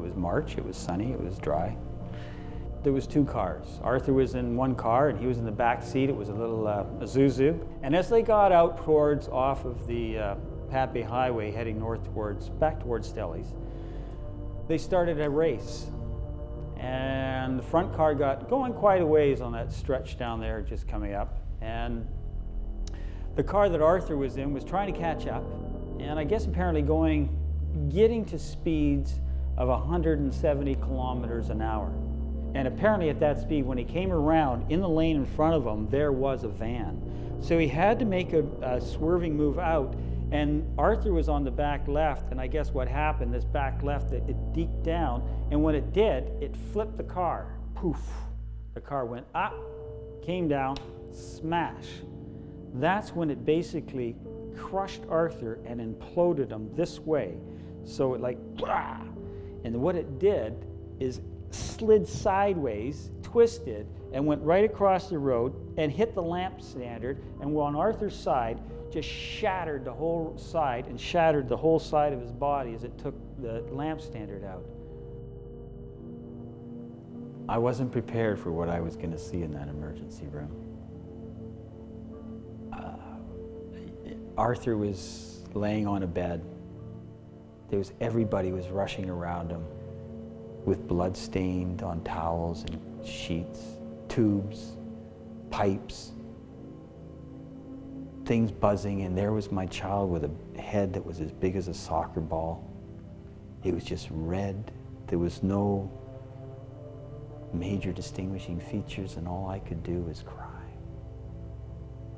was March, it was sunny, it was dry. There was 2 cars. Arthur was in one car and he was in the back seat. It was a little Isuzu. And as they got out off of the Pat Bay Highway heading back towards Stellies, they started a race. And the front car got going quite a ways on that stretch down there just coming up. And the car that Arthur was in was trying to catch up. And I guess apparently getting to speeds of 170 kilometers an hour. And apparently at that speed, when he came around, in the lane in front of him, there was a van. So he had to make a swerving move out, and Arthur was on the back left, and I guess what happened, this back left, it deked down, and when it did, it flipped the car. Poof. The car went up, came down, smash. That's when it basically crushed Arthur and imploded him this way. So it like, blah! And what it did is slid sideways, twisted, and went right across the road and hit the lamp standard, and on Arthur's side, just shattered the whole side and shattered the whole side of his body as it took the lamp standard out. I wasn't prepared for what I was going to see in that emergency room. Arthur was laying on a bed. Everybody was rushing around him with blood stained on towels and sheets, tubes, pipes, things buzzing, and there was my child with a head that was as big as a soccer ball. It was just red. There was no major distinguishing features, and all I could do was cry.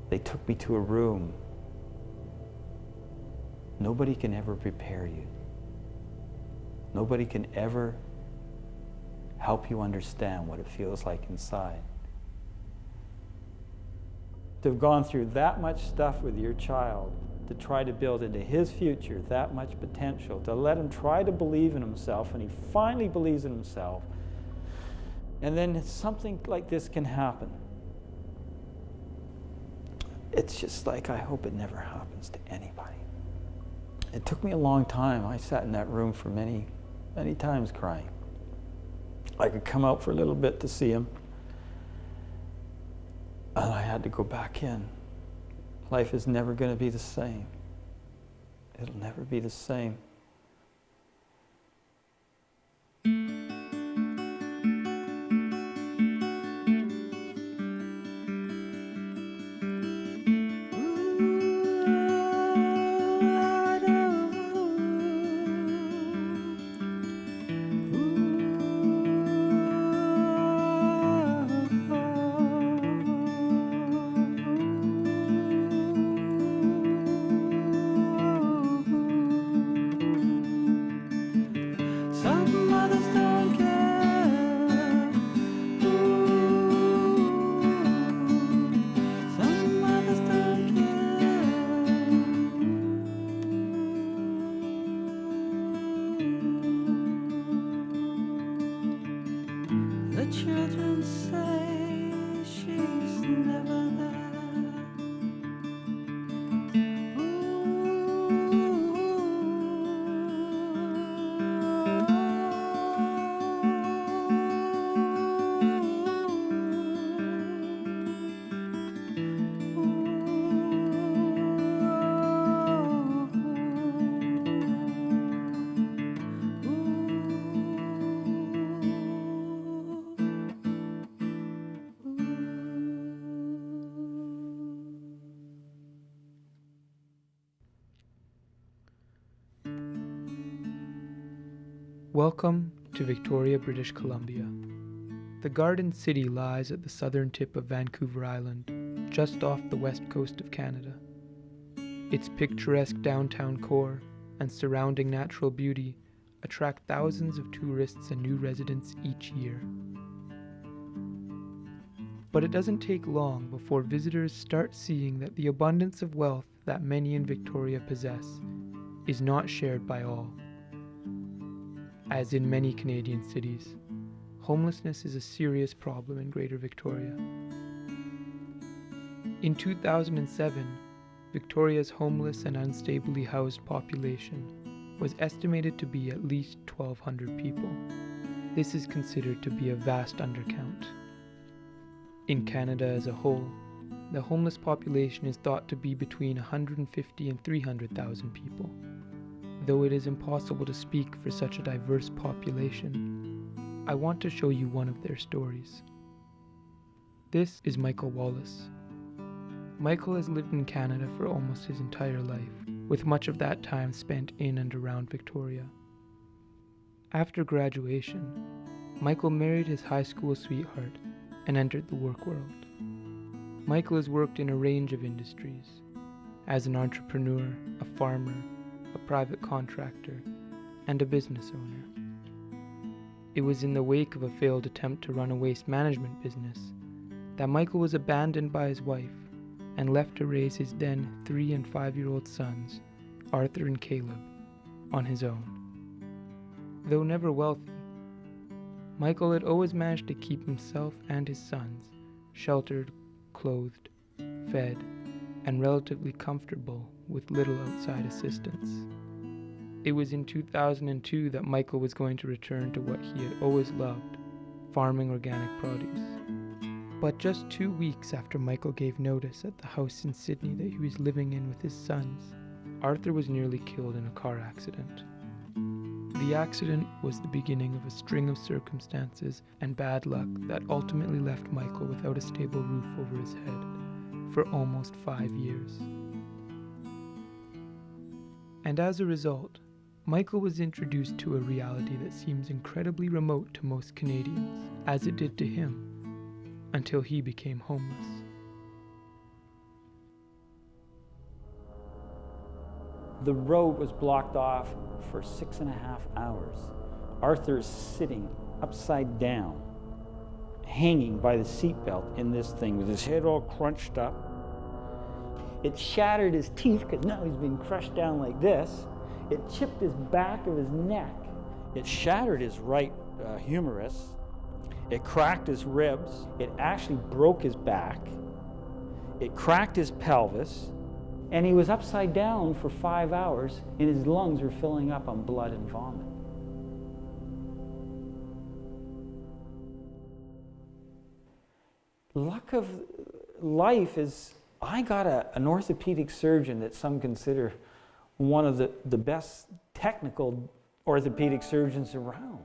They took me to a room. Nobody can ever prepare you. Nobody can ever help you understand what it feels like inside. To have gone through that much stuff with your child, to try to build into his future that much potential, to let him try to believe in himself, and he finally believes in himself, and then something like this can happen. It's just like, I hope it never happens to anybody. It took me a long time. I sat in that room for many, many times crying. I could come out for a little bit to see him, and I had to go back in. Life is never going to be the same. It'll never be the same. Welcome to Victoria, British Columbia. The Garden City lies at the southern tip of Vancouver Island, just off the west coast of Canada. Its picturesque downtown core and surrounding natural beauty attract thousands of tourists and new residents each year. But it doesn't take long before visitors start seeing that the abundance of wealth that many in Victoria possess is not shared by all. As in many Canadian cities, homelessness is a serious problem in Greater Victoria. In 2007, Victoria's homeless and unstably housed population was estimated to be at least 1,200 people. This is considered to be a vast undercount. In Canada as a whole, the homeless population is thought to be between 150 and 300,000 people. Though it is impossible to speak for such a diverse population, I want to show you one of their stories. This is Michael Wallace. Michael has lived in Canada for almost his entire life, with much of that time spent in and around Victoria. After graduation, Michael married his high school sweetheart and entered the work world. Michael has worked in a range of industries, as an entrepreneur, a farmer, a private contractor, and a business owner. It was in the wake of a failed attempt to run a waste management business that Michael was abandoned by his wife and left to raise his then 3- and 5-year-old sons, Arthur and Caleb, on his own. Though never wealthy, Michael had always managed to keep himself and his sons sheltered, clothed, fed, and relatively comfortable with little outside assistance. It was in 2002 that Michael was going to return to what he had always loved, farming organic produce. But just 2 weeks after Michael gave notice at the house in Sydney that he was living in with his sons, Arthur was nearly killed in a car accident. The accident was the beginning of a string of circumstances and bad luck that ultimately left Michael without a stable roof over his head for almost 5 years. And as a result, Michael was introduced to a reality that seems incredibly remote to most Canadians, as it did to him, until he became homeless. The road was blocked off for 6.5 hours. Arthur is sitting upside down, hanging by the seatbelt in this thing with his head all crunched up. It shattered his teeth because now he's been crushed down like this. It chipped his back of his neck. It shattered his right humerus. It cracked his ribs. It actually broke his back. It cracked his pelvis. And he was upside down for 5 hours, and his lungs were filling up on blood and vomit. Luck of life is, I got an orthopedic surgeon that some consider one of the best technical orthopedic surgeons around.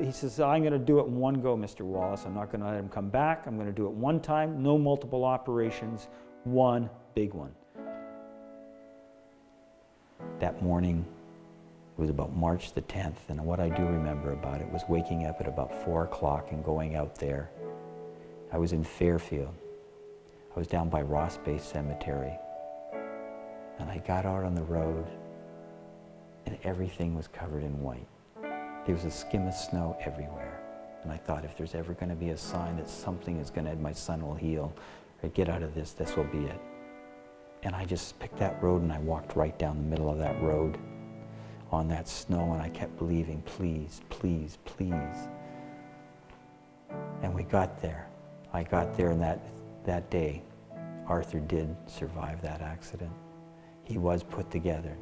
He says, I'm going to do it in one go, Mr. Wallace. I'm not going to let him come back. I'm going to do it one time, no multiple operations, one big one. That morning was about March the 10th, and what I do remember about it was waking up at about 4 o'clock and going out there. I was in Fairfield. I was down by Ross Bay Cemetery. And I got out on the road, and everything was covered in white. There was a skim of snow everywhere. And I thought, if there's ever going to be a sign that something is going to, my son will heal, or get out of this will be it. And I just picked that road and I walked right down the middle of that road on that snow, and I kept believing, please, please, please. And we got there. I got there, and that day, Arthur did survive that accident. He was put together.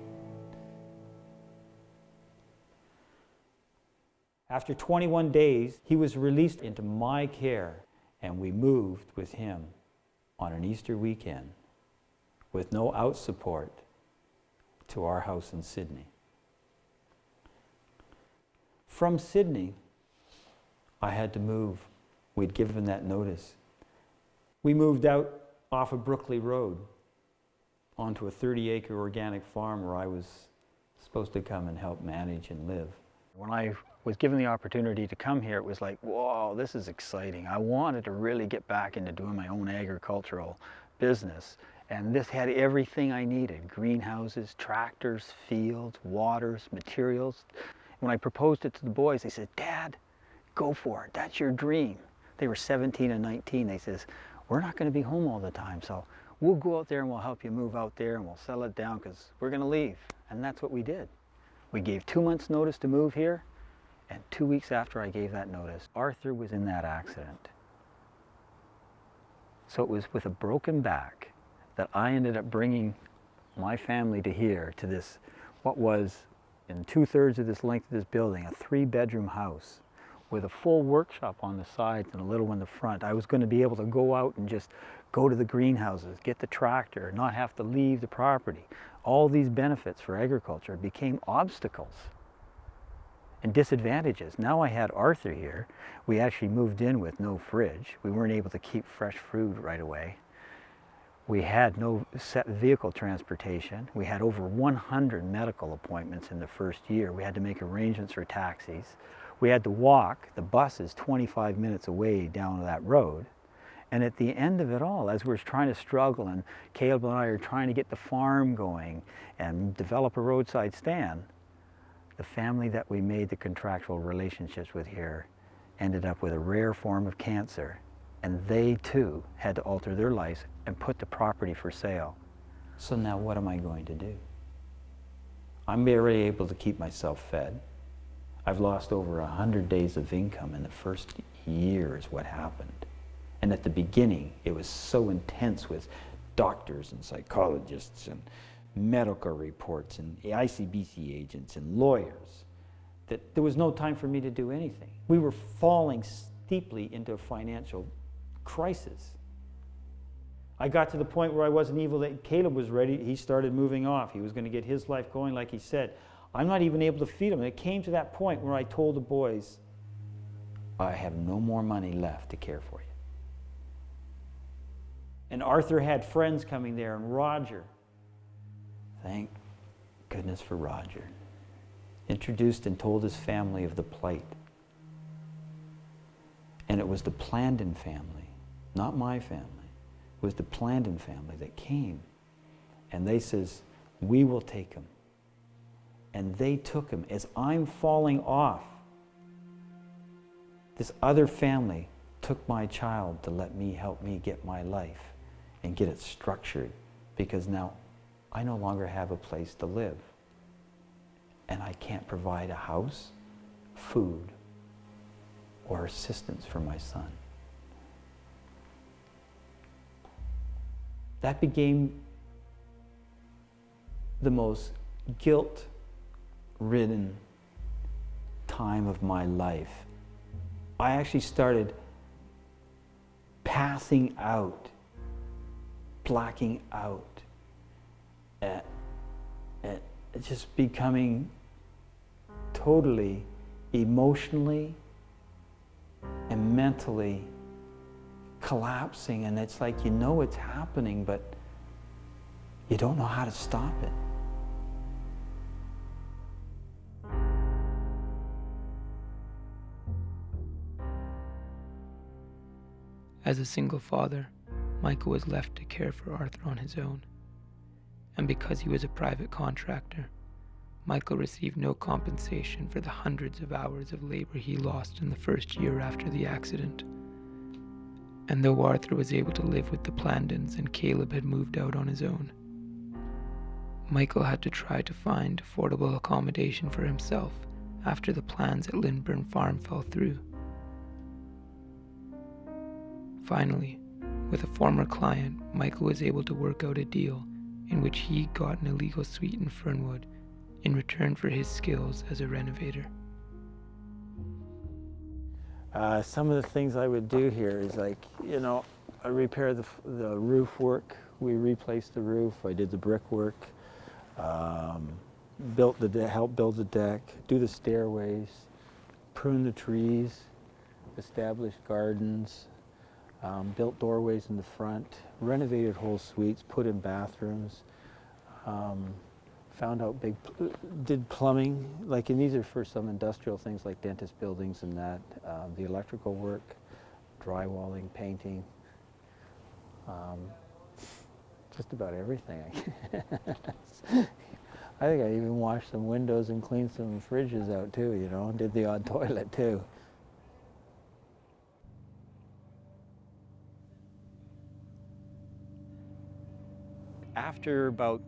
After 21 days, he was released into my care, and we moved with him on an Easter weekend with no out support to our house in Sydney. From Sydney, I had to move. We'd given that notice. We moved out off of Brookley Road onto a 30-acre organic farm where I was supposed to come and help manage and live. When I was given the opportunity to come here, it was like, whoa, this is exciting. I wanted to really get back into doing my own agricultural business. And this had everything I needed: greenhouses, tractors, fields, waters, materials. When I proposed it to the boys, they said, Dad, go for it. That's your dream. They were 17 and 19. They says, we're not going to be home all the time, so we'll go out there and we'll help you move out there and we'll settle it down because we're going to leave. And that's what we did. We gave 2 months notice to move here, and 2 weeks after I gave that notice, Arthur was in that accident. So it was with a broken back that I ended up bringing my family to here, to this, what was in 2/3 of this length of this building, a 3-bedroom house with a full workshop on the sides and a little one in the front. I was going to be able to go out and just go to the greenhouses, get the tractor, not have to leave the property. All these benefits for agriculture became obstacles and disadvantages. Now I had Arthur here. We actually moved in with no fridge. We weren't able to keep fresh food right away. We had no set vehicle transportation. We had over 100 medical appointments in the first year. We had to make arrangements for taxis. We had to walk. The bus is 25 minutes away down that road. And at the end of it all, as we're trying to struggle, and Caleb and I are trying to get the farm going and develop a roadside stand, the family that we made the contractual relationships with here ended up with a rare form of cancer. And they too had to alter their lives and put the property for sale. So now what am I going to do? I'm barely able to keep myself fed. I've lost over 100 days of income in the first year is what happened. And at the beginning, it was so intense with doctors and psychologists and medical reports and ICBC agents and lawyers that there was no time for me to do anything. We were falling steeply into a financial crisis. I got to the point where I wasn't even that Caleb was ready. He started moving off. He was going to get his life going, like he said. I'm not even able to feed him. And it came to that point where I told the boys, I have no more money left to care for you. And Arthur had friends coming there, and Roger. Thank goodness for Roger. Introduced and told his family of the plight. And it was the Plandon family, not my family. It was the Plandon family that came. And they says, we will take him. And they took him. As I'm falling off, this other family took my child to let me help me get my life and get it structured, because now I no longer have a place to live. And I can't provide a house, food, or assistance for my son. That became the most guilt-ridden time of my life. I actually started passing out, blacking out, and just becoming totally emotionally and mentally collapsing. And it's like, you know it's happening, but you don't know how to stop it. As a single father, Michael was left to care for Arthur on his own. And because he was a private contractor, Michael received no compensation for the hundreds of hours of labor he lost in the first year after the accident. And though Arthur was able to live with the Plandons and Caleb had moved out on his own, Michael had to try to find affordable accommodation for himself after the plans at Lindburn Farm fell through. Finally, with a former client, Michael was able to work out a deal in which he got an illegal suite in Fernwood in return for his skills as a renovator. Some of the things I would do here is I repair the roof work. We replaced the roof. I did the brickwork, helped build the deck, do the stairways, prune the trees, establish gardens, built doorways in the front, renovated whole suites, put in bathrooms, did plumbing, and these are for some industrial things like dentist buildings and that, the electrical work, drywalling, painting, just about everything. I think I even washed some windows and cleaned some fridges out too, did the odd toilet too. After about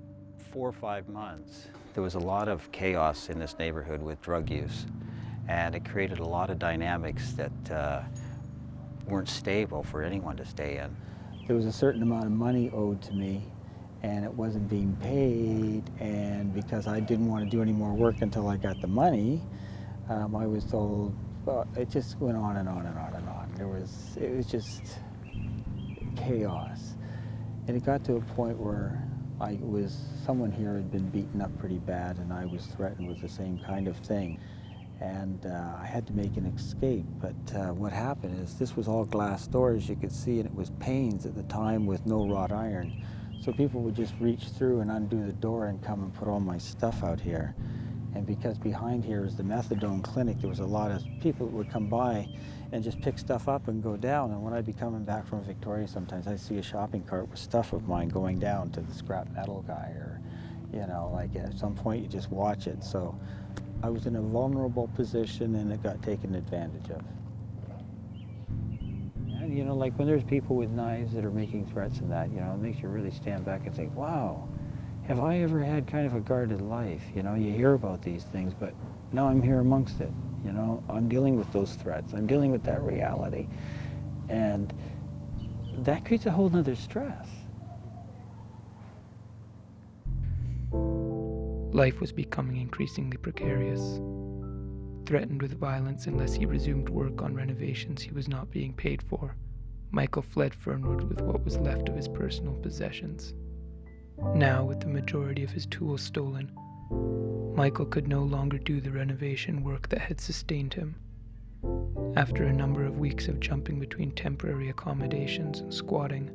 4 or 5 months, there was a lot of chaos in this neighborhood with drug use, and it created a lot of dynamics that weren't stable for anyone to stay in. There was a certain amount of money owed to me, and it wasn't being paid, and because I didn't want to do any more work until I got the money. I was told, well, it just went on and on and on and on. It was just chaos. And it got to a point where someone here had been beaten up pretty bad, and I was threatened with the same kind of thing. And I had to make an escape, but what happened is this was all glass doors, you could see, and it was panes at the time with no wrought iron. So people would just reach through and undo the door and come and put all my stuff out here. And because behind here is the methadone clinic, there was a lot of people that would come by and just pick stuff up and go down. And when I'd be coming back from Victoria, sometimes I'd see a shopping cart with stuff of mine going down to the scrap metal guy, or, you know, like at some point you just watch it. So I was in a vulnerable position, and it got taken advantage of. And, you know, like when there's people with knives that are making threats and that, you know, it makes you really stand back and think, wow, have I ever had kind of a guarded life? You know, you hear about these things, but now I'm here amongst it. You know, I'm dealing with those threats. I'm dealing with that reality. And that creates a whole nother stress. Life was becoming increasingly precarious. Threatened with violence unless he resumed work on renovations he was not being paid for, Michael fled Fernwood with what was left of his personal possessions. Now, with the majority of his tools stolen, Michael could no longer do the renovation work that had sustained him. After a number of weeks of jumping between temporary accommodations and squatting,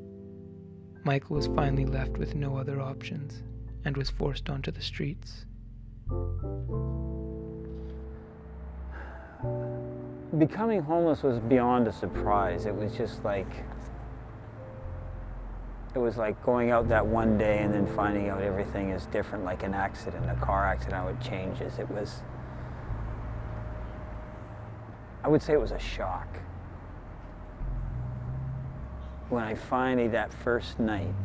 Michael was finally left with no other options and was forced onto the streets. Becoming homeless was beyond a surprise. It was just like, it was like going out that one day and then finding out everything is different, like an accident, a car accident, how it changes. It was, I would say it was a shock. When I finally, that first night,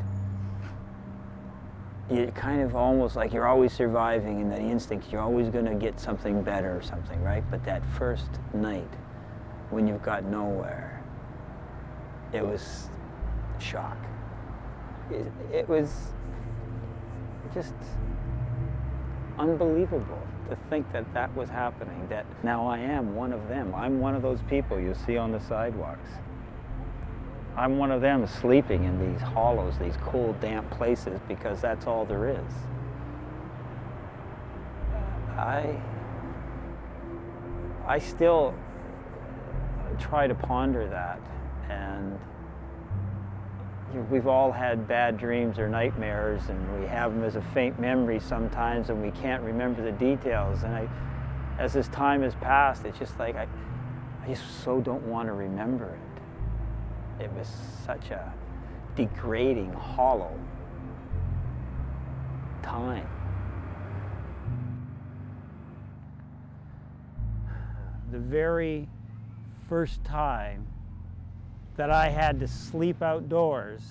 you kind of almost like you're always surviving, and the instinct, you're always going to get something better or something, right? But that first night, when you've got nowhere, it was shock. It was just unbelievable to think that that was happening, that now I am one of them. I'm one of those people you see on the sidewalks. I'm one of them sleeping in these hollows, these cool, damp places, because that's all there is. I still try to ponder that, and we've all had bad dreams or nightmares, and we have them as a faint memory sometimes, and we can't remember the details. And as this time has passed, it's just like I just so don't want to remember it. It was such a degrading, hollow time. The very first time that I had to sleep outdoors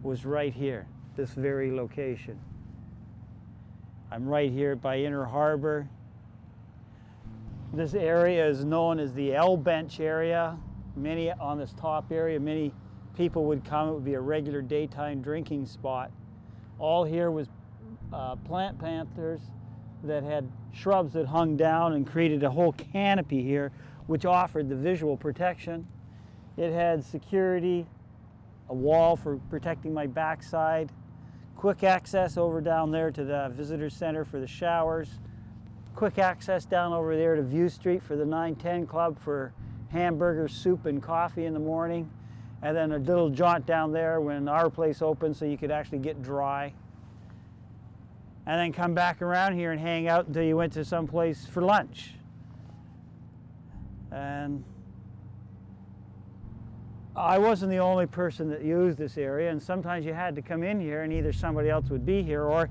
was right here, this very location. I'm right here by Inner Harbor. This area is known as the L Bench area. Many on this top area, many people would come. It would be a regular daytime drinking spot. All here was plant panthers that had shrubs that hung down and created a whole canopy here, which offered the visual protection. It had security, a wall for protecting my backside, quick access over down there to the visitor center for the showers, quick access down over there to View Street for the 910 Club for hamburger, soup, and coffee in the morning, and then a little jaunt down there when our place opened so you could actually get dry. And then come back around here and hang out until you went to some place for lunch. And I wasn't the only person that used this area, and sometimes you had to come in here and either somebody else would be here or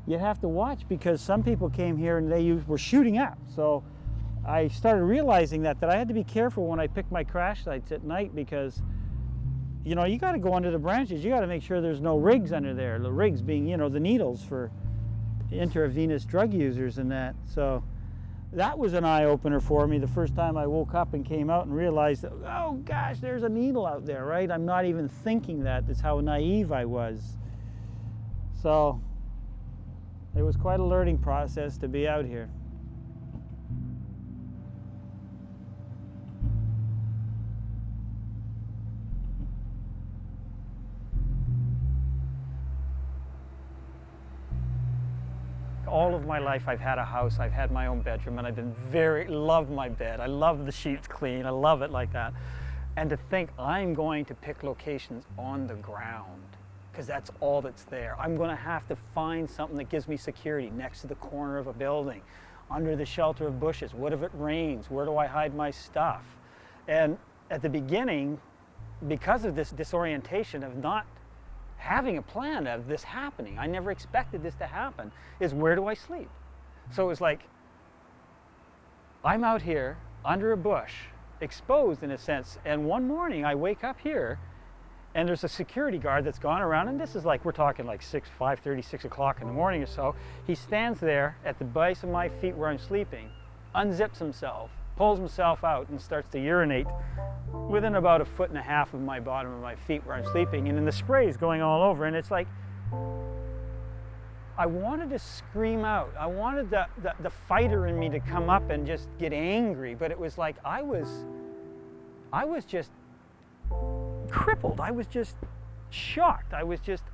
you'd have to watch, because some people came here and they were shooting up. So I started realizing that I had to be careful when I picked my crash sites at night, because, you know, you got to go under the branches. You got to make sure there's no rigs under there. The rigs being, you know, the needles for intravenous drug users and that. So that was an eye-opener for me the first time I woke up and came out and realized that, oh gosh, there's a needle out there, right? I'm not even thinking that. That's how naive I was. So It was quite a learning process to be out here. All of my life I've had a house, I've had my own bedroom, and I've been love my bed. I love the sheets clean, I love it like that. And to think I'm going to pick locations on the ground, because that's all that's there. I'm going to have to find something that gives me security next to the corner of a building, under the shelter of bushes. What if it rains? Where do I hide my stuff? And at the beginning, because of this disorientation of not having a plan of this happening, I never expected this to happen, is where do I sleep? So it was like, I'm out here under a bush, exposed in a sense, and one morning I wake up here and there's a security guard that's gone around, and this is like, we're talking like 5:30, 6 o'clock in the morning or so. He stands there at the base of my feet where I'm sleeping, unzips himself, pulls himself out and starts to urinate within about 1.5 feet of my bottom of my feet where I'm sleeping, and then the spray is going all over, and it's like, I wanted to scream out. I wanted the fighter in me to come up and just get angry, but it was like I was just crippled. I was just shocked. I was just,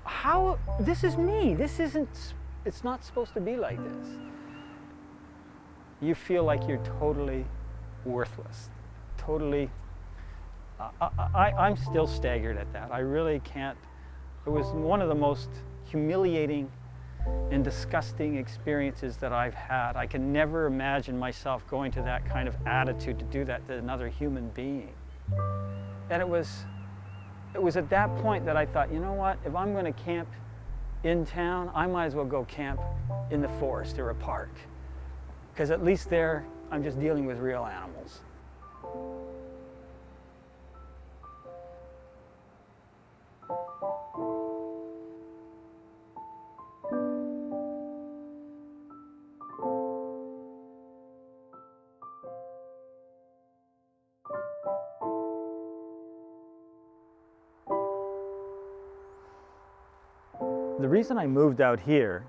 how, this is me. It's not supposed to be like this. You feel like you're totally worthless. Totally, I'm still staggered at that. I really can't. It was one of the most humiliating and disgusting experiences that I've had. I can never imagine myself going to that kind of attitude to do that to another human being. And it was at that point that I thought, you know what, if I'm going to camp in town, I might as well go camp in the forest or a park. Because at least there, I'm just dealing with real animals. The reason I moved out here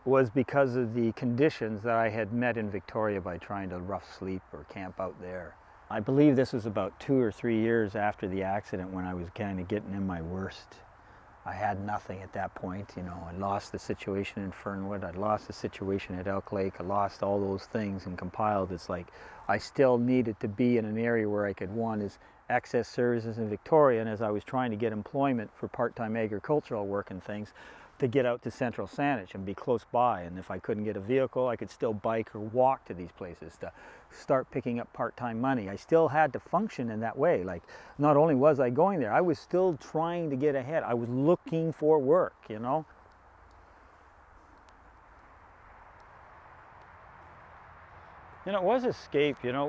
was because of the conditions that I had met in Victoria by trying to rough sleep or camp out there. I believe this was about 2 or 3 years after the accident when I was kind of getting in my worst. I had nothing at that point, you know. I lost the situation in Fernwood, I lost the situation at Elk Lake, I lost all those things and compiled. It's like I still needed to be in an area where I could, one is access services in Victoria, and as I was trying to get employment for part-time agricultural work and things, to get out to Central Saanich and be close by. And if I couldn't get a vehicle, I could still bike or walk to these places to start picking up part-time money. I still had to function in that way. Like, not only was I going there, I was still trying to get ahead. I was looking for work, you know. You know, it was escape, you know,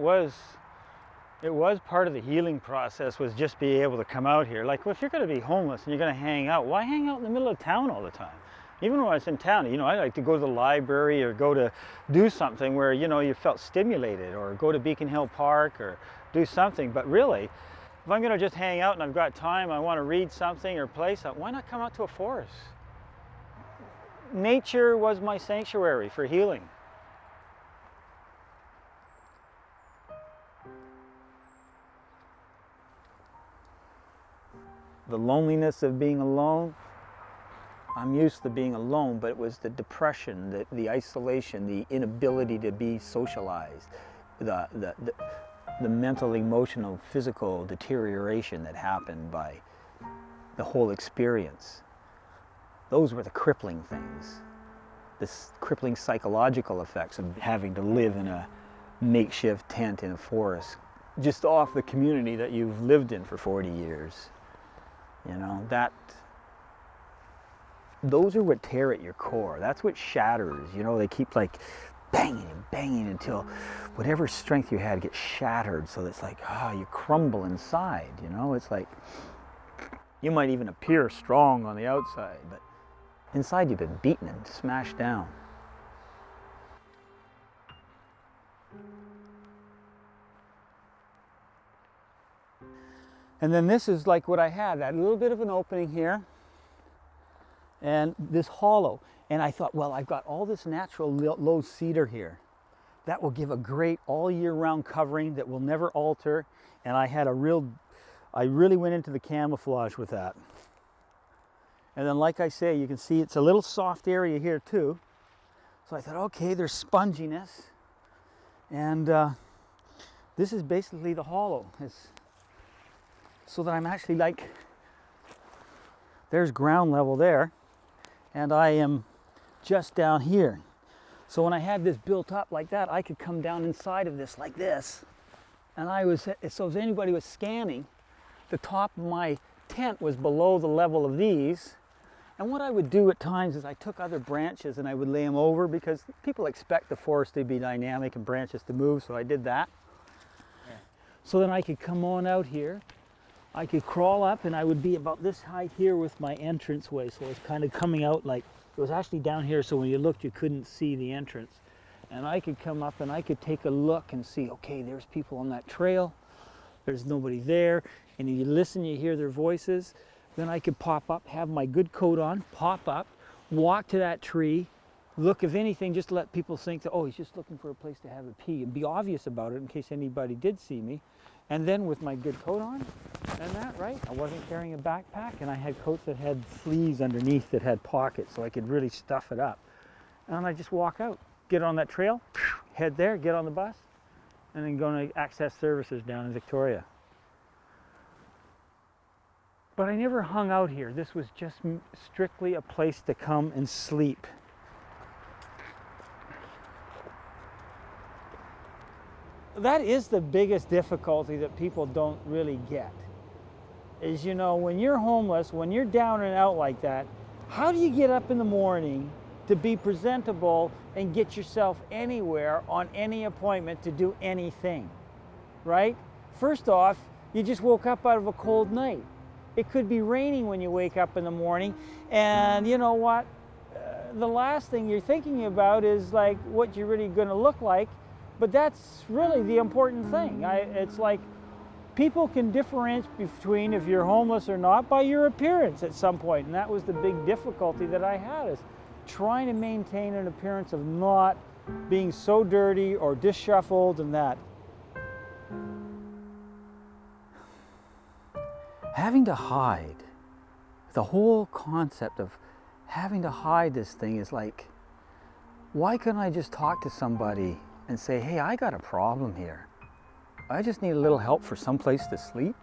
it was part of the healing process, was just be able to come out here. Like, well, if you're going to be homeless and you're going to hang out, why hang out in the middle of town all the time? Even when I was in town, you know, I like to go to the library or go to do something where, you know, you felt stimulated, or go to Beacon Hill Park or do something. But really, if I'm going to just hang out and I've got time, I want to read something or play something, why not come out to a forest? Nature was my sanctuary for healing. The loneliness of being alone, I'm used to being alone, but it was the depression, the isolation, the inability to be socialized, the mental, emotional, physical deterioration that happened by the whole experience. Those were the crippling things, the crippling psychological effects of having to live in a makeshift tent in a forest, just off the community that you've lived in for 40 years. You know, those are what tear at your core. That's what shatters. You know, they keep like banging and banging until whatever strength you had gets shattered. So it's like, you crumble inside, you know. It's like, you might even appear strong on the outside, but inside you've been beaten and smashed down. And then this is like what I had, that little bit of an opening here, and this hollow. And I thought, well, I've got all this natural low cedar here. That will give a great all year round covering that will never alter. And I really went into the camouflage with that. And then, like I say, you can see it's a little soft area here too. So I thought, okay, there's sponginess. And this is basically the hollow. So that I'm actually like, there's ground level there. And I am just down here. So when I had this built up like that, I could come down inside of this like this. And so if anybody was scanning, the top of my tent was below the level of these. And what I would do at times is I took other branches and I would lay them over, because people expect the forest to be dynamic and branches to move, so I did that. Yeah. So then I could come on out here. I could crawl up and I would be about this height here with my entranceway. So it's kind of coming out like, it was actually down here, so when you looked you couldn't see the entrance. And I could come up and I could take a look and see, okay, there's people on that trail. There's nobody there. And you listen, you hear their voices. Then I could pop up, have my good coat on, pop up, walk to that tree, look, if anything, just to let people think that, oh, he's just looking for a place to have a pee, and be obvious about it in case anybody did see me. And then with my good coat on and that, right? I wasn't carrying a backpack, and I had coats that had sleeves underneath that had pockets, so I could really stuff it up. And I just walk out, get on that trail, head there, get on the bus, and then go to Access Services down in Victoria. But I never hung out here. This was just strictly a place to come and sleep. That is the biggest difficulty that people don't really get. Is, you know, when you're homeless, when you're down and out like that, how do you get up in the morning to be presentable and get yourself anywhere on any appointment to do anything, right? First off, you just woke up out of a cold night. It could be raining when you wake up in the morning, and you know what? The last thing you're thinking about is like what you're really going to look like, but that's really the important thing. It's like people can differentiate between if you're homeless or not by your appearance at some point, and that was the big difficulty that I had, is trying to maintain an appearance of not being so dirty or disshuffled and that. Having to hide, the whole concept of having to hide this thing is like, why couldn't I just talk to somebody and say, hey, I got a problem here. I just need a little help for some place to sleep?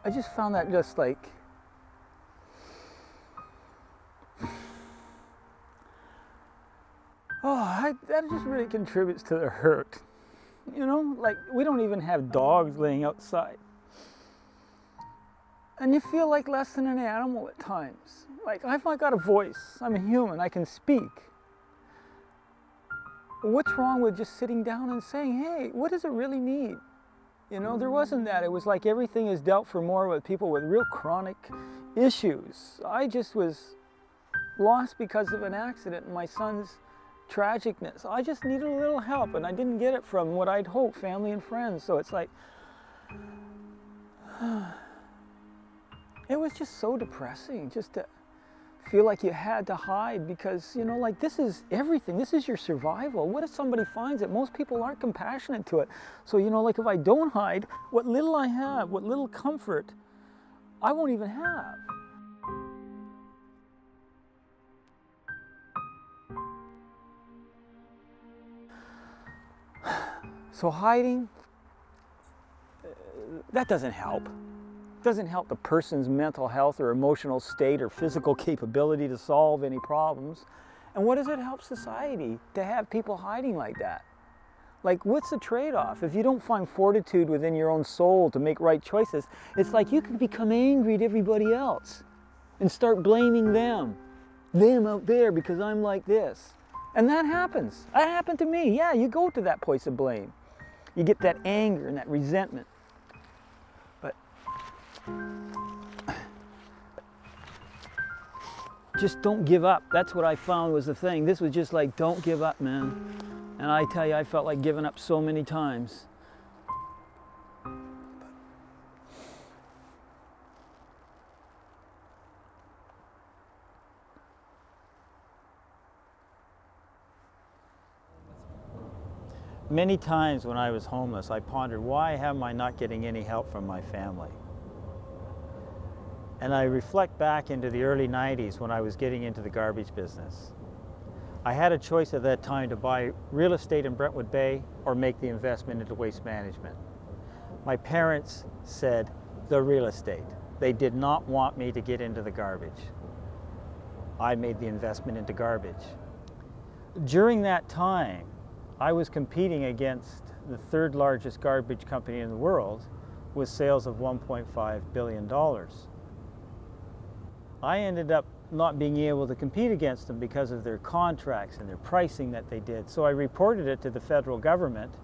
I just found that just like, that just really contributes to the hurt. You know, like we don't even have dogs laying outside. And you feel like less than an animal at times. Like, I've got a voice, I'm a human, I can speak. What's wrong with just sitting down and saying, hey, what does it really need? You know, there wasn't that. It was like everything is dealt for more with people with real chronic issues. I just was lost because of an accident and my son's tragicness. I just needed a little help, and I didn't get it from what I'd hoped, family and friends. So it's like, it was just so depressing just to feel like you had to hide, because, you know, like this is everything. This is your survival. What if somebody finds it? Most people aren't compassionate to it. So, you know, like if I don't hide, what little I have, what little comfort, I won't even have. So hiding, that doesn't help. Doesn't help the person's mental health or emotional state or physical capability to solve any problems. And what does it help society to have people hiding like that? Like, what's the trade-off? If you don't find fortitude within your own soul to make right choices, it's like you can become angry at everybody else and start blaming them out there because I'm like this. And that happens. That happened to me. Yeah, you go to that place of blame. You get that anger and that resentment. Just don't give up. That's what I found was the thing. This was just like, don't give up, man. And I tell you, I felt like giving up so many times. Many times when I was homeless, I pondered, why am I not getting any help from my family? And I reflect back into the early 90s when I was getting into the garbage business. I had a choice at that time to buy real estate in Brentwood Bay or make the investment into waste management. My parents said the real estate. They did not want me to get into the garbage. I made the investment into garbage. During that time, I was competing against the third largest garbage company in the world with sales of $1.5 billion. I ended up not being able to compete against them because of their contracts and their pricing that they did. So I reported it to the federal government,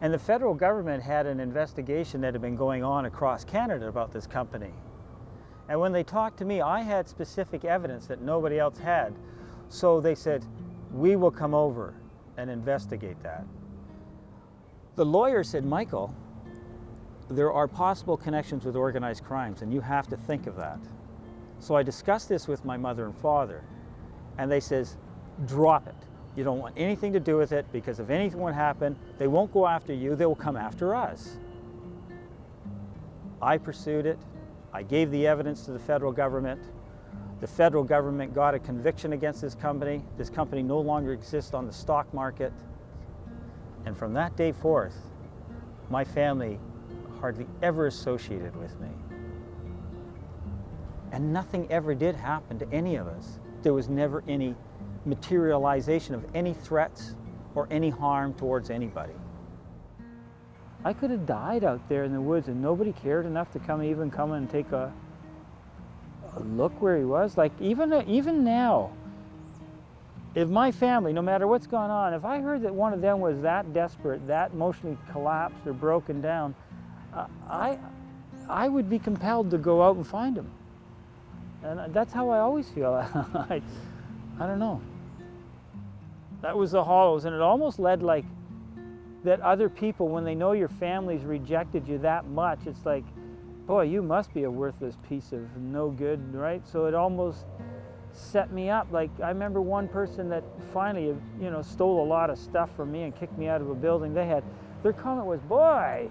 and the federal government had an investigation that had been going on across Canada about this company. And when they talked to me, I had specific evidence that nobody else had. So they said, we will come over and investigate that. The lawyer said, Michael, there are possible connections with organized crimes, and you have to think of that. So I discussed this with my mother and father, and they says, drop it. You don't want anything to do with it, because if anything would happen, they won't go after you, they will come after us. I pursued it. I gave the evidence to the federal government. The federal government got a conviction against this company. This company no longer exists on the stock market. And from that day forth, my family hardly ever associated with me. And nothing ever did happen to any of us. There was never any materialization of any threats or any harm towards anybody. I could have died out there in the woods and nobody cared enough to come and take a look where he was. Like even now, if my family, no matter what's gone on, if I heard that one of them was that desperate, that emotionally collapsed or broken down, I would be compelled to go out and find him. And that's how I always feel. I don't know. That was the Hollows, and it almost led like that other people, when they know your family's rejected you that much, it's like, boy, you must be a worthless piece of no good, right? So it almost set me up. Like, I remember one person that finally, stole a lot of stuff from me and kicked me out of a building. Their comment was, boy,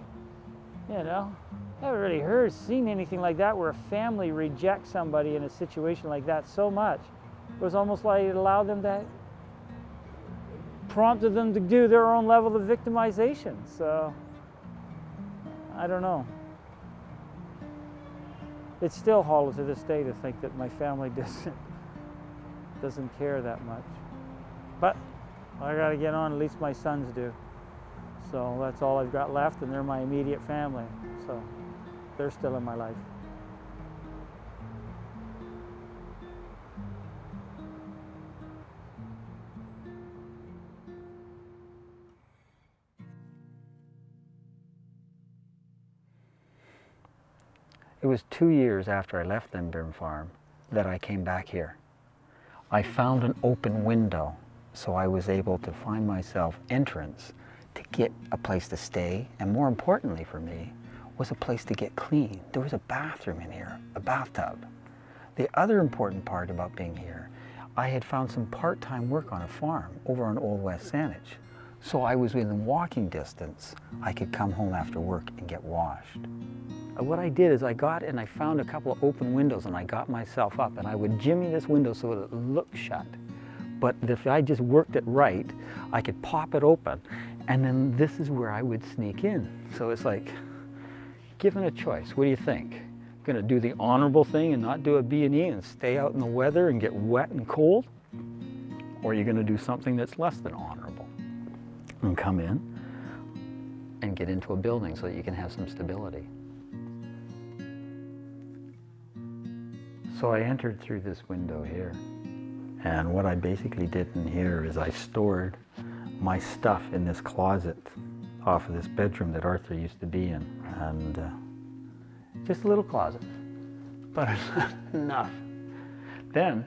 I haven't really seen anything like that where a family rejects somebody in a situation like that so much. It was almost like it allowed them to, prompted them to do their own level of victimization. So, I don't know. It's still hollow to this day to think that my family doesn't care that much. But I gotta get on, at least my sons do. So that's all I've got left, and they're my immediate family. So they're still in my life. It was 2 years after I left Lindburn Farm that I came back here. I found an open window, so I was able to find myself entrance to get a place to stay, and more importantly for me, was a place to get clean. There was a bathroom in here, a bathtub. The other important part about being here, I had found some part-time work on a farm over on Old West Saanich. So I was within walking distance. I could come home after work and get washed. What I did is I found a couple of open windows, and I got myself up, and I would jimmy this window so that it looked shut. But if I just worked it right, I could pop it open, and then this is where I would sneak in. So it's like, given a choice, what do you think? Gonna do the honorable thing and not do a B&E and stay out in the weather and get wet and cold? Or are you gonna do something that's less than honorable and come in and get into a building so that you can have some stability? So I entered through this window here, and what I basically did in here is I stored my stuff in this closet off of this bedroom that Arthur used to be in, and just a little closet, but enough. Then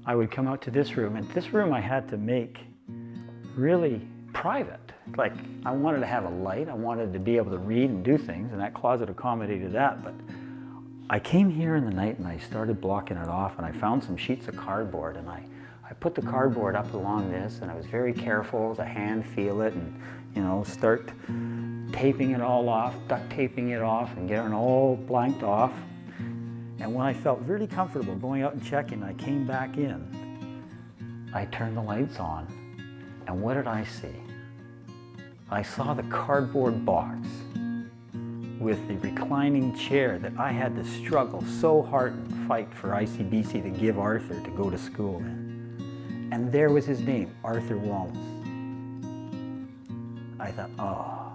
I would come out to this room, and this room I had to make really private. Like, I wanted to have a light, I wanted to be able to read and do things, and that closet accommodated that. But I came here in the night and I started blocking it off, and I found some sheets of cardboard, and I I put the cardboard up along this, and I was very careful to hand feel it and, you know, start taping it all off, duct taping it off, and getting it all blanked off. And when I felt really comfortable going out and checking, I came back in. I turned the lights on, and what did I see? I saw the cardboard box with the reclining chair that I had to struggle so hard and fight for ICBC to give Arthur to go to school in. And there was his name, Arthur Wallace. I thought, oh,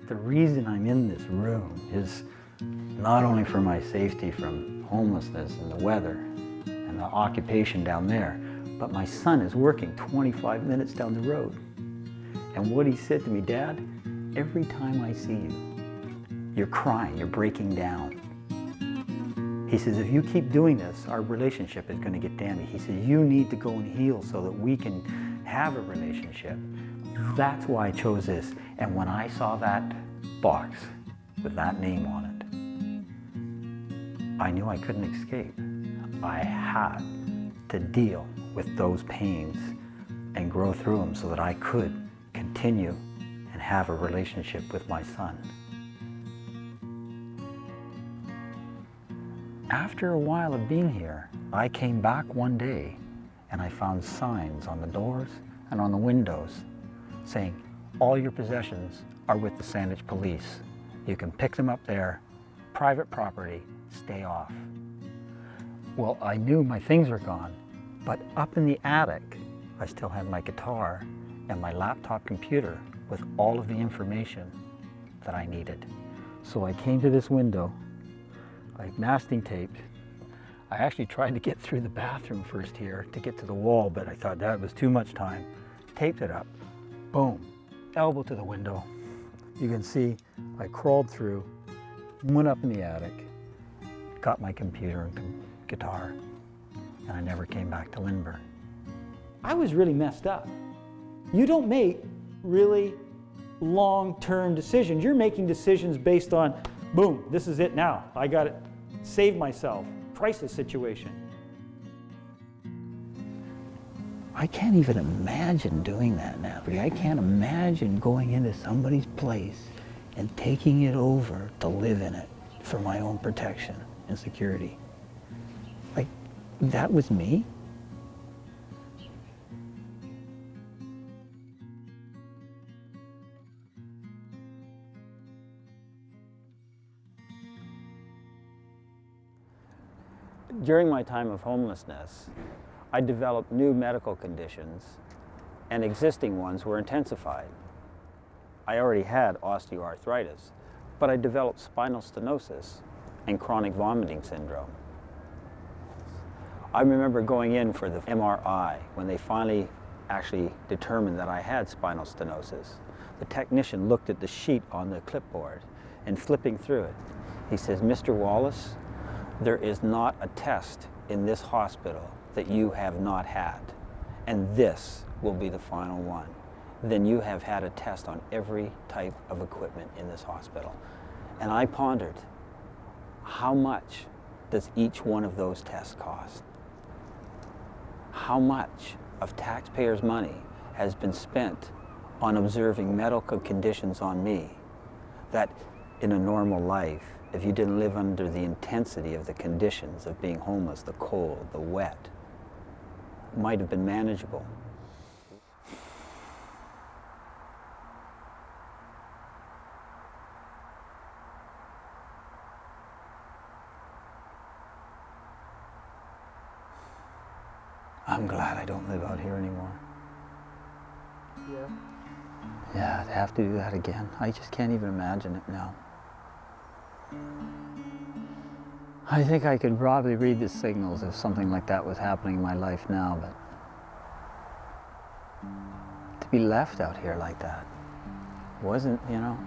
the reason I'm in this room is not only for my safety from homelessness and the weather and the occupation down there, but my son is working 25 minutes down the road. And what he said to me, Dad, every time I see you, you're crying, you're breaking down. He says, if you keep doing this, our relationship is going to get damaged. He says, you need to go and heal so that we can have a relationship. That's why I chose this. And when I saw that box with that name on it, I knew I couldn't escape. I had to deal with those pains and grow through them so that I could continue and have a relationship with my son. After a while of being here, I came back one day and I found signs on the doors and on the windows saying, all your possessions are with the Sandwich Police. You can pick them up there, private property, stay off. Well, I knew my things were gone, but up in the attic, I still had my guitar and my laptop computer with all of the information that I needed. So I came to this window, I masking taped. I actually tried to get through the bathroom first here to get to the wall, but I thought that was too much time. Taped it up, boom, elbow to the window. You can see I crawled through, went up in the attic, got my computer and guitar, and I never came back to Lindburn. I was really messed up. You don't make really long-term decisions. You're making decisions based on, boom, this is it now. I got it. Save myself. Crisis situation. I can't even imagine doing that now. I can't imagine going into somebody's place and taking it over to live in it for my own protection and security. Like, that was me? During my time of homelessness, I developed new medical conditions, and existing ones were intensified. I already had osteoarthritis, but I developed spinal stenosis and chronic vomiting syndrome. I remember going in for the MRI when they finally actually determined that I had spinal stenosis. The technician looked at the sheet on the clipboard and flipping through it, he says, Mr. Wallace, there is not a test in this hospital that you have not had, and this will be the final one. Then you have had a test on every type of equipment in this hospital. And I pondered, how much does each one of those tests cost? How much of taxpayers' money has been spent on observing medical conditions on me that in a normal life, if you didn't live under the intensity of the conditions of being homeless, the cold, the wet, might have been manageable. I'm glad I don't live out here anymore. Yeah. Yeah, to have to do that again, I just can't even imagine it now. I think I could probably read the signals if something like that was happening in my life now, but to be left out here like that wasn't, you know,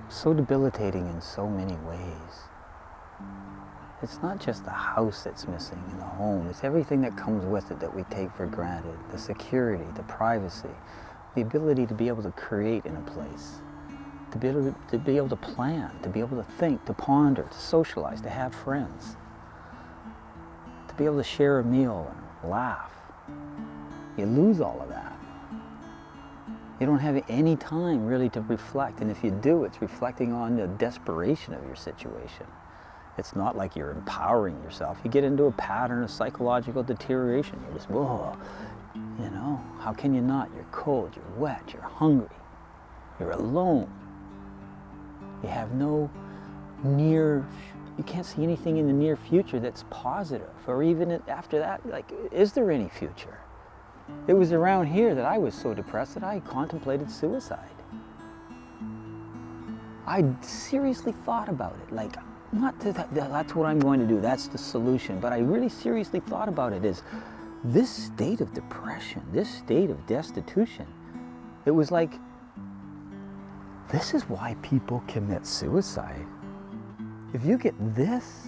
so debilitating in so many ways. It's not just the house that's missing in the home, it's everything that comes with it that we take for granted. The security, the privacy, the ability to be able to create in a place. To be able to plan, to be able to think, to ponder, to socialize, to have friends. To be able to share a meal and laugh. You lose all of that. You don't have any time really to reflect, and if you do, it's reflecting on the desperation of your situation. It's not like you're empowering yourself. You get into a pattern of psychological deterioration. You're just, whoa, you know, how can you not? You're cold, you're wet, you're hungry, you're alone. You have no you can't see anything in the near future that's positive, or even after that, like, is there any future? It was around here that I was so depressed that I contemplated suicide. I seriously thought about it, like, not that's what I'm going to do, that's the solution, but I really seriously thought about it as this state of depression, this state of destitution. It was like, this is why people commit suicide. If you get this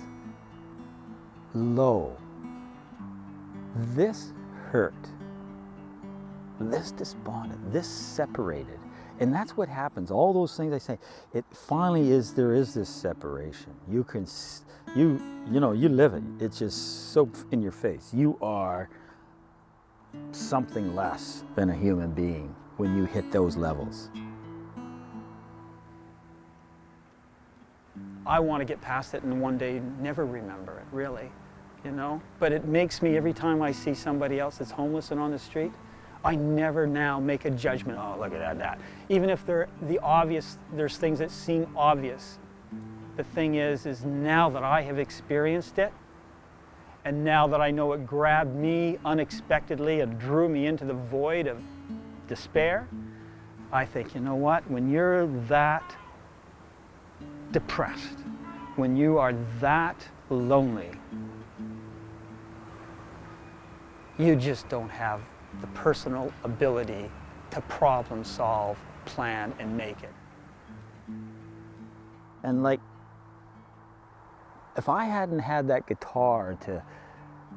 low, this hurt, this despondent, this separated, and that's what happens. All those things I say, it finally is, there is this separation. You can, you know, you live it. It's just so in your face. You are something less than a human being when you hit those levels. I want to get past it and one day never remember it, really, you know? But it makes me, every time I see somebody else that's homeless and on the street, I never now make a judgment, oh, look at that. Even if they're the obvious, there's things that seem obvious. The thing is now that I have experienced it, and now that I know it grabbed me unexpectedly and drew me into the void of despair, I think, you know what, when you're that depressed, when you are that lonely, you just don't have the personal ability to problem solve, plan, and make it. And like, if I hadn't had that guitar to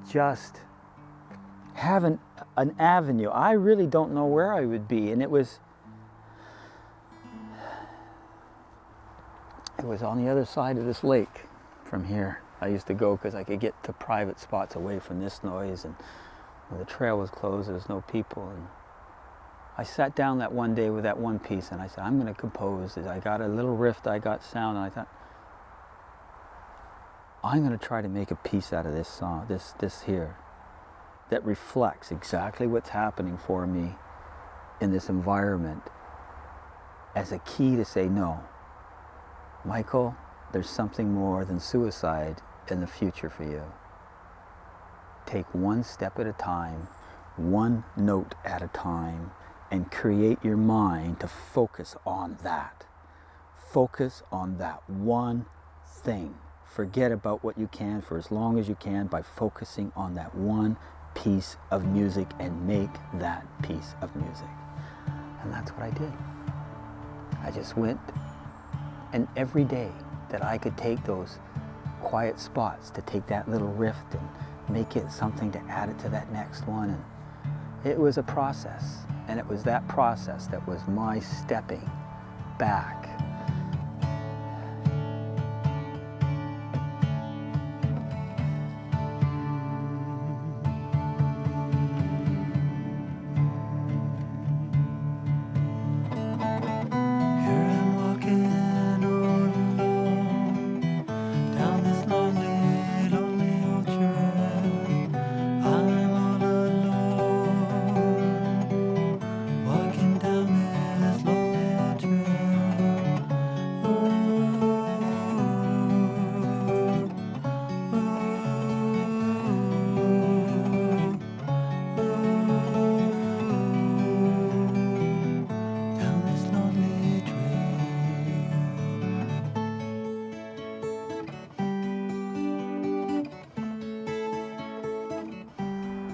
just have an avenue, I really don't know where I would be. And it was on the other side of this lake from here. I used to go because I could get to private spots away from this noise, and when the trail was closed, there was no people. And I sat down that one day with that one piece and I said, I'm going to compose it. I got a little riff, I got sound, and I thought, I'm going to try to make a piece out of this song, this here, that reflects exactly what's happening for me in this environment as a key to say, no, Michael, there's something more than suicide in the future for you. Take one step at a time, one note at a time, and create your mind to focus on that. Focus on that one thing. Forget about what you can for as long as you can by focusing on that one piece of music, and make that piece of music. And that's what I did. I just went, and every day that I could take those quiet spots to take that little riff and make it something to add it to that next one. And it was a process, and it was that process that was my stepping back.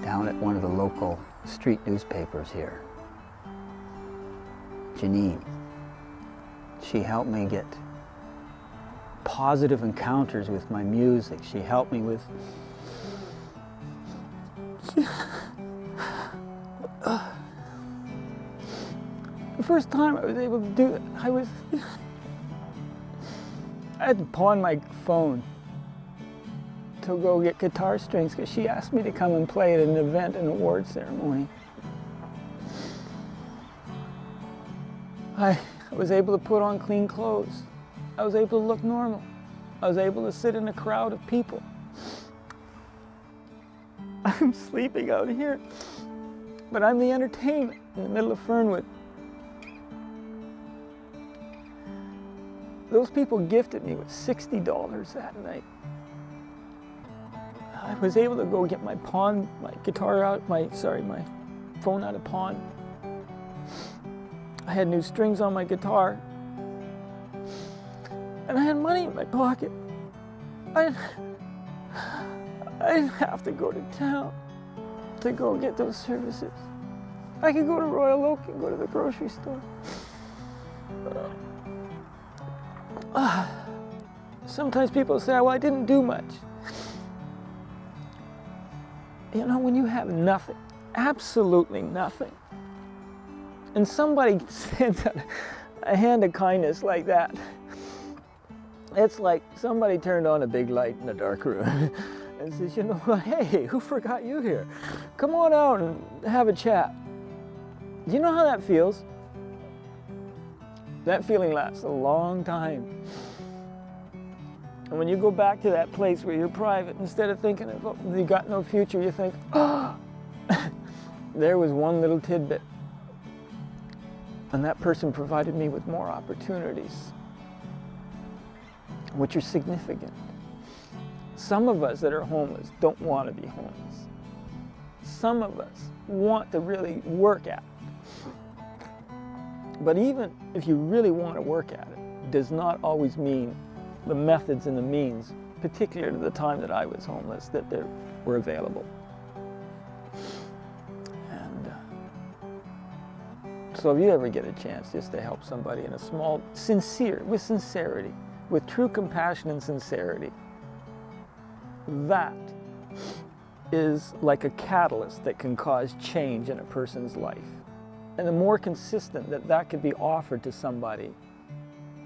Down at one of the local street newspapers here, Janine, she helped me get positive encounters with my music. She helped me with the first time I was able to do it, I had to pawn my phone to go get guitar strings because she asked me to come and play at an event, an award ceremony. I was able to put on clean clothes. I was able to look normal. I was able to sit in a crowd of people. I'm sleeping out here, but I'm the entertainment in the middle of Fernwood. Those people gifted me with $60 that night. I was able to go get my guitar out, my phone out of pawn. I had new strings on my guitar. And I had money in my pocket. I didn't have to go to town to go get those services. I could go to Royal Oak and go to the grocery store. Sometimes people say, well, I didn't do much. You know, when you have nothing, absolutely nothing, and somebody sends a hand of kindness like that, it's like somebody turned on a big light in a dark room and says, you know what, hey, who forgot you here? Come on out and have a chat. Do you know how that feels? That feeling lasts a long time. And when you go back to that place where you're private, instead of thinking you got no future, you think, oh, there was one little tidbit. And that person provided me with more opportunities, which are significant. Some of us that are homeless don't want to be homeless. Some of us want to really work at it. But even if you really want to work at it, does not always mean the methods and the means, particularly at the time that I was homeless, that they were available. And so if you ever get a chance just to help somebody in a small, with sincerity, with true compassion and sincerity, that is like a catalyst that can cause change in a person's life. And the more consistent that could be offered to somebody,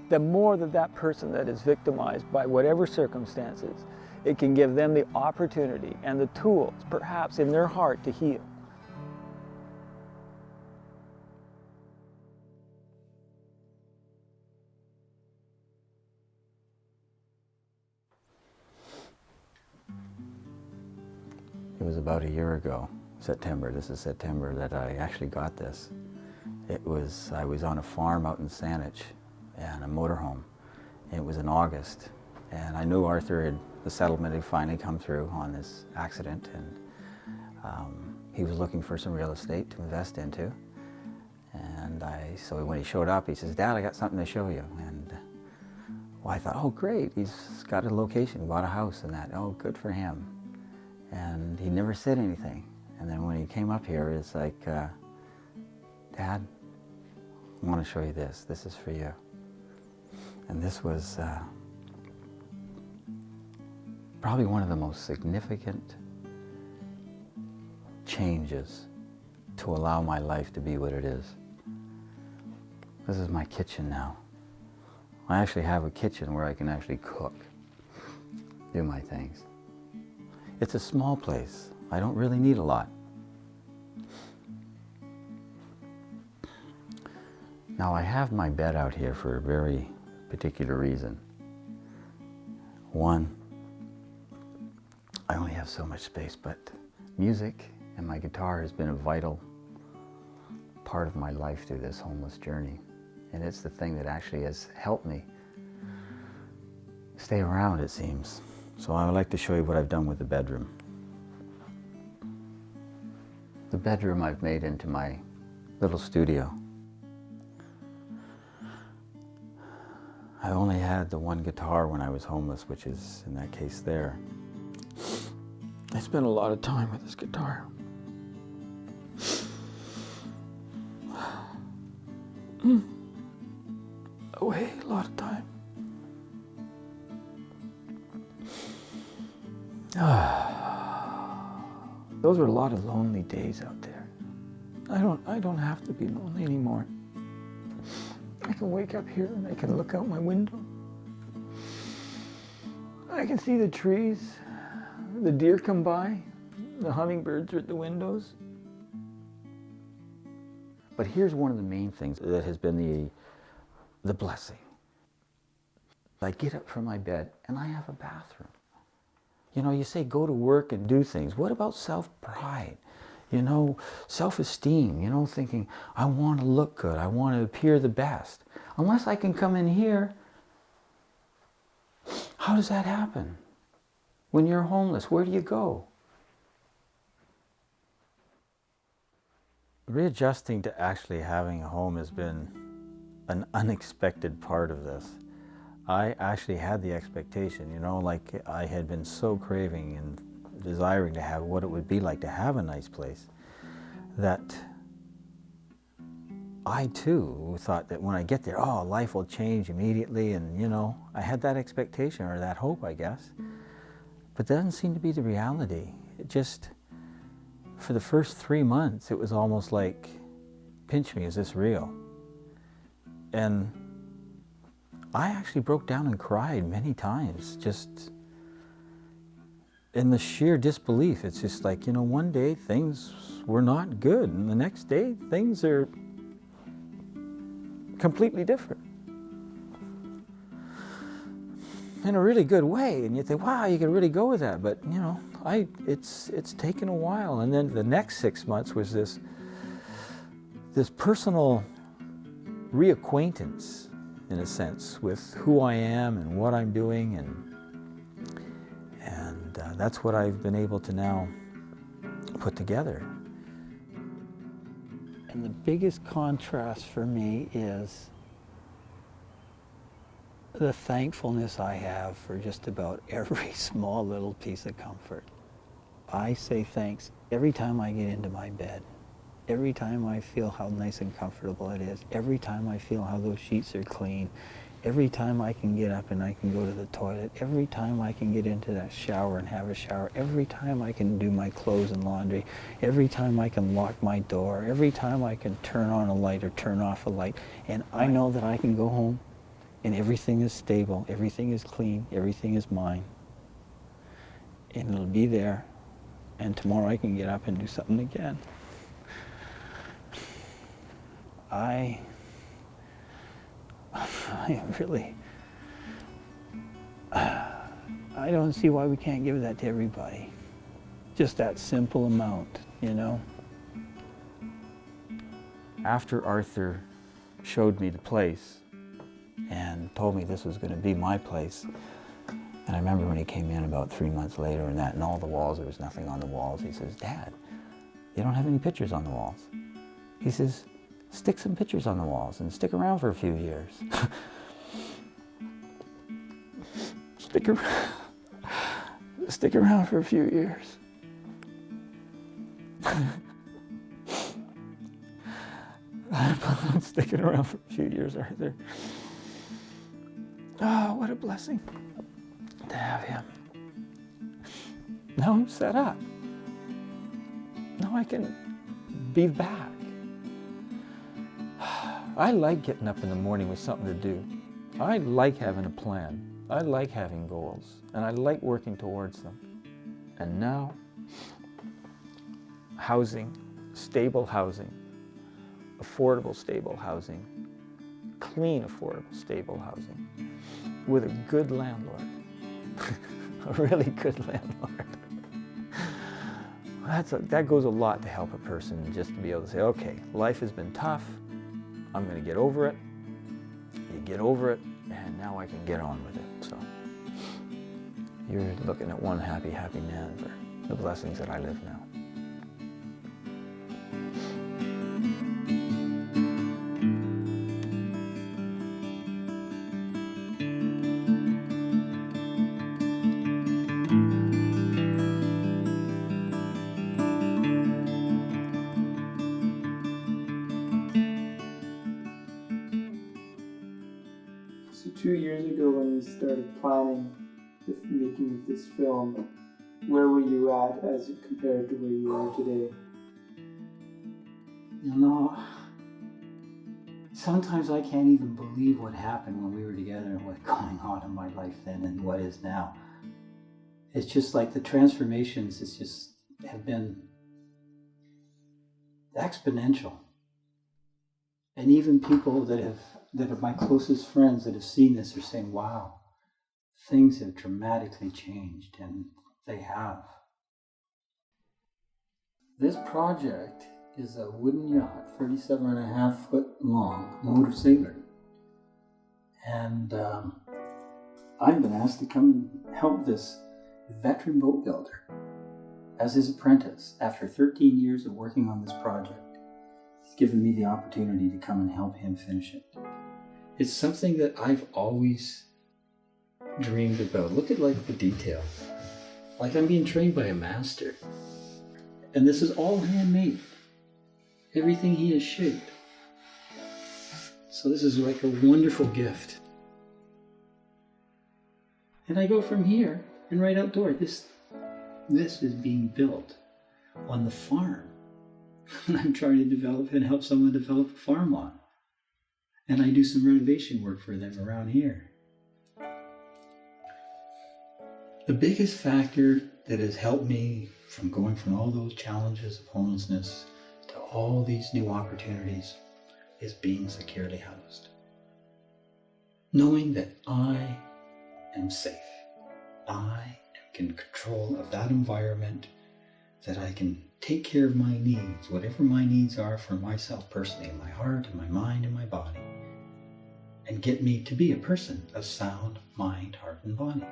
the more that person that is victimized by whatever circumstances, it can give them the opportunity and the tools, perhaps in their heart, to heal. It was about a year ago, this is September, that I actually got this. I was on a farm out in Saanich, and a motorhome. It was in August, and I knew the settlement had finally come through on this accident, and he was looking for some real estate to invest into. And so when he showed up, he says, Dad, I got something to show you. And well, I thought, oh great, he's got a location, bought a house and that, oh good for him. And he never said anything. And then when he came up here, it's like, Dad, I want to show you this. This is for you. And this was probably one of the most significant changes to allow my life to be what it is. This is my kitchen now. I actually have a kitchen where I can actually cook, do my things. It's a small place. I don't really need a lot. Now I have my bed out here for a very particular reason. One, I only have so much space, but music and my guitar has been a vital part of my life through this homeless journey. And it's the thing that actually has helped me stay around, it seems. So I would like to show you what I've done with the bedroom. The bedroom I've made into my little studio. I only had the one guitar when I was homeless, which is in that case there. I spent a lot of time with this guitar. Away a lot of time. Those were a lot of lonely days out there. I don't have to be lonely anymore. I can wake up here and I can look out my window. I can see the trees. The deer come by, the hummingbirds are at the windows. But here's one of the main things that has been the blessing. I get up from my bed and I have a bathroom. You know, you say go to work and do things. What about self-pride? You know, self-esteem, you know, thinking, I want to look good, I want to appear the best. Unless I can come in here, how does that happen? When you're homeless, where do you go? Readjusting to actually having a home has been an unexpected part of this. I actually had the expectation, you know, like I had been so craving and desiring to have what it would be like to have a nice place, that I too thought that when I get there, oh, life will change immediately, and you know, I had that expectation or that hope, I guess. But that doesn't seem to be the reality. It just, for the first 3 months, it was almost like, pinch me, is this real? And I actually broke down and cried many times, just in the sheer disbelief. It's just like, you know, one day things were not good, and the next day things are completely different. In a really good way, and you think, wow, you can really go with that. But you know, it's taken a while. And then the next 6 months was this personal reacquaintance, in a sense, with who I am and what I'm doing, and that's what I've been able to now put together. And the biggest contrast for me is the thankfulness I have for just about every small little piece of comfort. I say thanks every time I get into my bed, every time I feel how nice and comfortable it is, every time I feel how those sheets are clean, every time I can get up and I can go to the toilet, every time I can get into that shower and have a shower, every time I can do my clothes and laundry, every time I can lock my door, every time I can turn on a light or turn off a light, and I know that I can go home and everything is stable, everything is clean, everything is mine, and it'll be there, and tomorrow I can get up and do something again. I really, I don't see why we can't give that to everybody. Just that simple amount, you know? After Arthur showed me the place and told me this was going to be my place, and I remember when he came in about 3 months later and all the walls, there was nothing on the walls, he says, Dad, you don't have any pictures on the walls. He says, stick some pictures on the walls and stick around for a few years. Stick around for a few years. I'm sticking around for a few years, Arthur. Oh, what a blessing to have him. Now I'm set up. Now I can be back. I like getting up in the morning with something to do. I like having a plan. I like having goals, and I like working towards them. And now, housing, stable housing, affordable stable housing, clean, affordable stable housing, with a good landlord, a really good landlord. That goes a lot to help a person, just to be able to say, okay, life has been tough, I'm going to get over it. You get over it, and now I can get on with it. So you're looking at one happy, happy man for the blessings that I live now. So 2 years ago when we started planning the making of this film, where were you at as compared to where you are today? You know, sometimes I can't even believe what happened when we were together and what's going on in my life then and what is now. it's just like the transformations have been exponential. And even people that are my closest friends that have seen this are saying, wow, things have dramatically changed, and they have. This project is a wooden yacht, 37.5-foot long, motor sailor. And I've been asked to come and help this veteran boat builder as his apprentice. After 13 years of working on this project, he's given me the opportunity to come and help him finish it. It's something that I've always dreamed about. Look at like the detail. Like I'm being trained by a master. And this is all handmade. Everything he has shaped. So this is like a wonderful gift. And I go from here and right outdoor. This is being built on the farm. I'm trying to develop and help someone develop a farm lot. And I do some renovation work for them around here. The biggest factor that has helped me from going from all those challenges of homelessness to all these new opportunities is being securely housed. Knowing that I am safe. I am in control of that environment, that I can take care of my needs, whatever my needs are for myself personally, in my heart, in my mind, in my body, and get me to be a person of sound mind, heart, and body.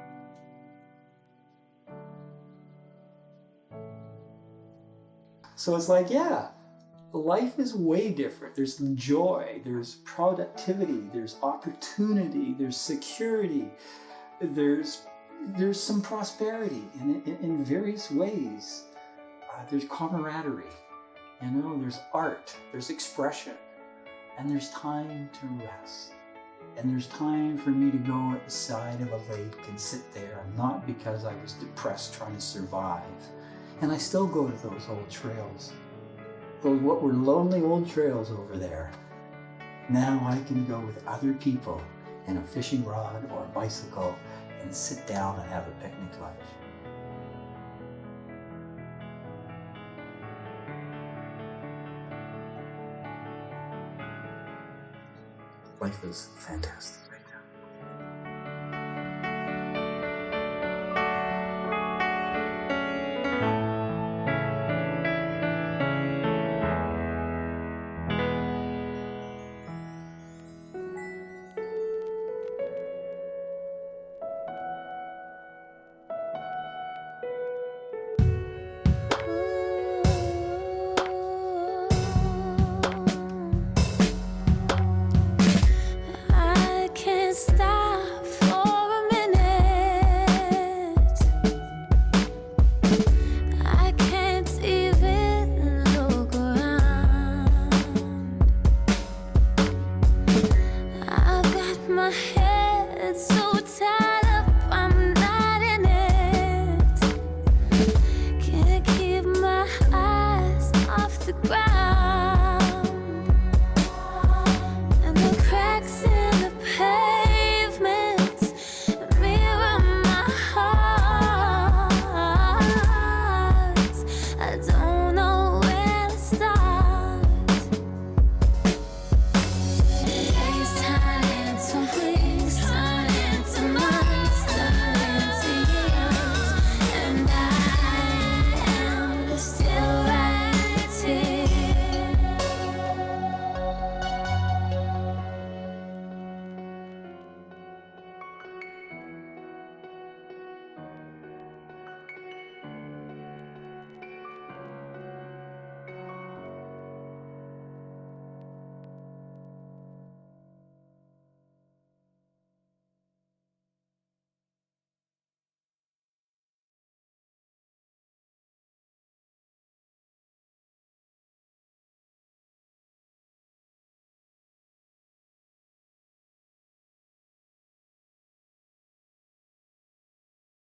So it's like, yeah, life is way different. There's joy, there's productivity, there's opportunity, there's security, there's some prosperity in various ways. There's camaraderie, there's art, there's expression, and there's time to rest. And there's time for me to go at the side of a lake and sit there, not because I was depressed trying to survive. And I still go to those old trails, those what were lonely old trails over there. Now I can go with other people in a fishing rod or a bicycle and sit down and have a picnic lunch. Life is fantastic.